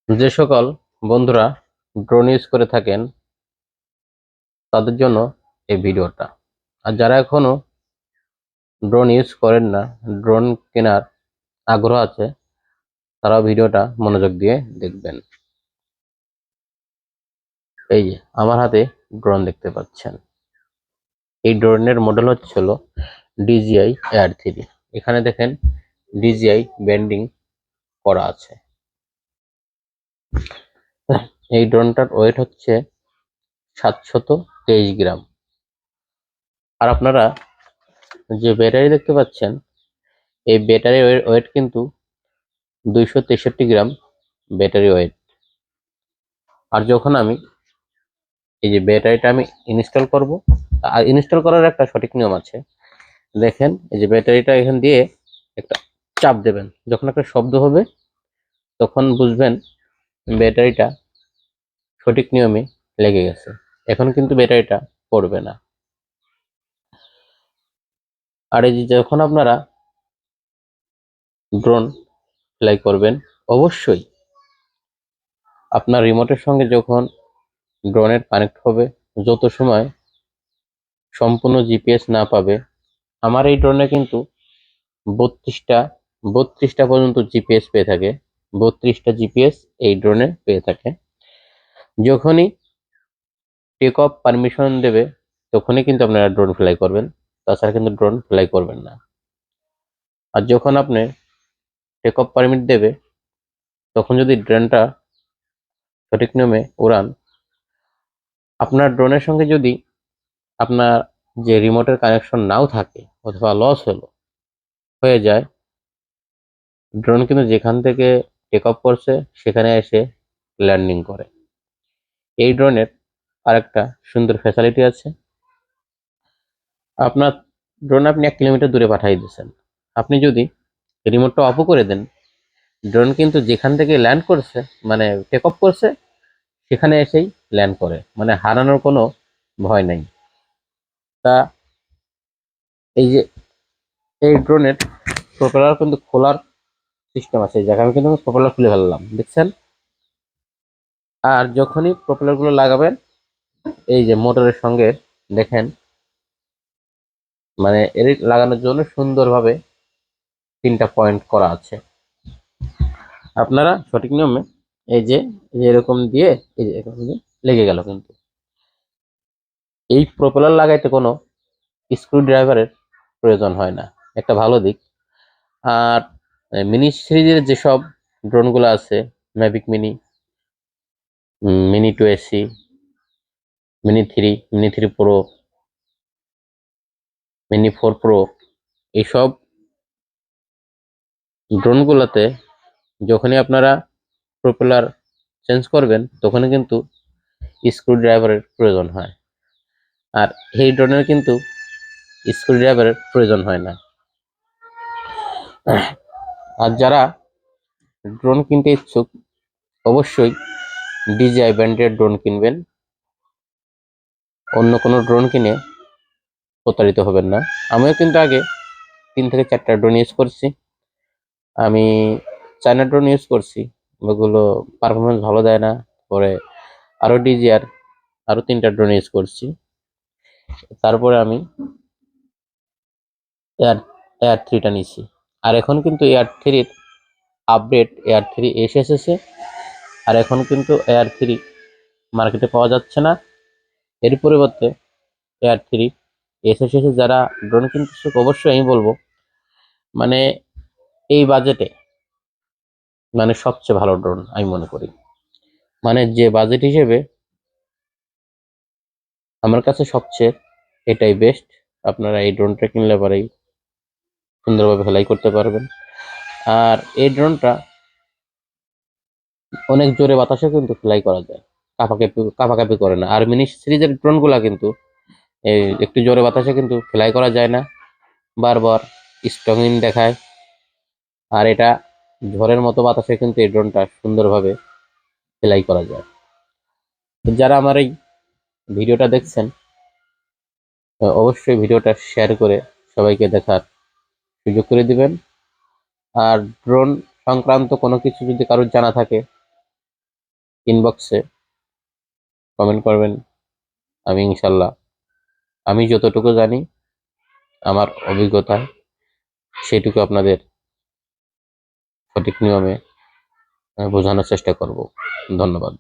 যে সকল বন্ধুরা ড্রোন ইউজ করে থাকেন তাদের জন্য এই ভিডিওটা। আর যারা এখনো ড্রোন ইউজ করেন না, ড্রোন কেনার আগ্রহ আছে, তারাও ভিডিওটা মনোযোগ দিয়ে দেখবেন। এই যে আমার হাতে ড্রোন দেখতে পাচ্ছেন, এই ড্রোনের মডেল হচ্ছিল DJI Air 3। এখানে দেখেন DJI ব্যান্ডিং করা আছে। এই ড্রোনটার ওয়েট হচ্ছে 723 গ্রাম। আর আপনারা যে ব্যাটারি দেখতে পাচ্ছেন, এই ব্যাটারি ওয়েট কিন্তু 263 গ্রাম ব্যাটারি ওয়েট। আর যখন আমি এই যে ব্যাটারিটা আমি ইনস্টল করব, আর ইনস্টল করার একটা সঠিক নিয়ম আছে। দেখেন এই যে ব্যাটারিটা এখান দিয়ে একটা চাপ দেবেন, যখন একটা শব্দ হবে তখন বুঝবেন ব্যাটারিটা সঠিক নিয়মে লেগে গেছে। এখন কিন্তু ব্যাটারিটা পড়বে না। আর এই যে যখন আপনারা ড্রোন ফ্লাই করবেন, অবশ্যই আপনার রিমোটের সঙ্গে যখন ড্রোনের কানেক্ট হবে, যত সময় সম্পূর্ণ জিপিএস না পাবে, আমার এই ড্রোনে কিন্তু 32টা 32টা পর্যন্ত জিপিএস পেয়ে থাকে। 32টা জিপিএস এই ড্রোনে পেয়ে থাকে। যখনই টেক অফ পারমিশন দেবে তখনই কিন্তু আপনারা ড্রোন ফ্লাই করবেন, তাছাড়া কিন্তু ড্রোন ফ্লাই করবেন না। আর যখন আপনি টেক অফ পারমিট দেবে তখন যদি ড্রোনটা সঠিক নিয়মে উড়ান, আপনার ড্রোনের সঙ্গে যদি আপনার যে রিমোটের কানেকশন নাও থাকে অথবা লস হয়ে যায়, ড্রোন কিন্তু যেখান থেকে টেক অফ করছে সেখানে এসে ল্যান্ডিং করে। এই ড্রোনের আরেকটা সুন্দর ফ্যাসিলিটি আছে। আপনার ড্রোন আপনি 1 কিলোমিটার দূরে পাঠিয়ে দিচ্ছেন, আপনি যদি রিমোটটা অফও করে দেন, ড্রোন কিন্তু যেখান থেকে ল্যান্ড করছে, মানে টেক অফ করছে, সেখানে এসেই ল্যান্ড করে, মানে হারানোর কোনো ভয় নেই। তা এই যে এই ড্রোনের প্রোপেলার কিন্তু খোলার সিস্টেম আছে। এই জায়গায় আমি কিন্তু প্রোপেলার খুলে ফেললাম, দেখছেন। আর যখনই প্রোপেলার গুলো লাগাবেন, এই যে মোটরের সঙ্গে দেখেন, মানে এর লাগানোর জন্য সুন্দরভাবে 3টা পয়েন্ট করা আছে। আপনারা সঠিক নিয়মে এই যে এরকম দিয়ে এই যে এরকম দিয়ে লেগে গেল। কিন্তু এই প্রোপেলার লাগাইতে কোনো স্ক্রু ড্রাইভারের প্রয়োজন হয় না, একটা ভালো দিক। আর মিনি সিরিজের যেসব ড্রোনগুলো আছে, Mavic mini, mini 2 AC, mini 3 pro, mini 4 pro, এইসব ড্রোনগুলোতে যখনই আপনারা প্রোপেলার চেঞ্জ করবেন তখনই কিন্তু স্ক্রু ড্রাইভারের প্রয়োজন হয়। আর এই ড্রোনের কিন্তু স্ক্রু ড্রাইভারের প্রয়োজন হয় না। আর যারা ড্রোন কিনতে ইচ্ছুক, অবশ্যই DJI ব্র্যান্ডের ড্রোন কিনবেন। অন্য কোনো ড্রোন কিনে প্রতারিত হবেন না। আমিও কিন্তু আগে 3 থেকে 4টা ড্রোন ইউজ করছি। আমি চায়না ড্রোন ইউজ করছি, ওগুলো পারফরমেন্স ভালো দেয় না। পরে আরও DJI আরও 3টা ড্রোন ইউজ করছি। তারপরে আমি এয়ার এয়ার 3টা নিছি। আর এখন কিন্তু এয়ার 3-র আপডেট এয়ার 3 এসেছে। আর এখন কিন্তু এয়ার 3 মার্কেটে পাওয়া যাচ্ছে না। এর পরিবর্তে এয়ার 3 এসেছে। যারা ড্রোন কিনতে ইচ্ছুক, অবশ্যই আমি বলবো, মানে এই বাজেটে মানে সবচেয়ে ভালো ড্রোন আমি মনে করি। মানে যে বাজেট হিসেবে আমার কাছে সবচেয়ে এটাই বেস্ট। আপনারা এই ড্রোনটা কিনলে পরেই সুন্দরভাবে ফ্লাই করতে পারবেন। আর এই ড্রোনটা অনেক জোরে বাতাসে কিন্তু ফ্লাই করা যায়, কাঁপাকাঁপি করে না। আর মিনি সিরিজের ড্রোনগুলা কিন্তু এই একটু জোরে বাতাসে কিন্তু ফ্লাই করা যায় না, বারবার স্ট্রং ইন দেখায়। আর এটা ঝড়ের মতো বাতাসে কিন্তু এই ড্রোনটা সুন্দরভাবে ফ্লাই করা যায়। যারা আমার এই ভিডিওটা দেখছেন, অবশ্যই ভিডিওটা শেয়ার করে সবাইকে দেখার সুযোগ করে দিবেন। আর ড্রোন সংক্রান্ত কোনো কিছু যদি কারোর জানা থাকে, ইনবক্সে কমেন্ট করবেন। আমি ইনশাল্লাহ আমি যতটুকু জানি আমার অভিজ্ঞতায় সেটুকু আপনাদের সঠিক নিয়মে বোঝানোর চেষ্টা করব। ধন্যবাদ।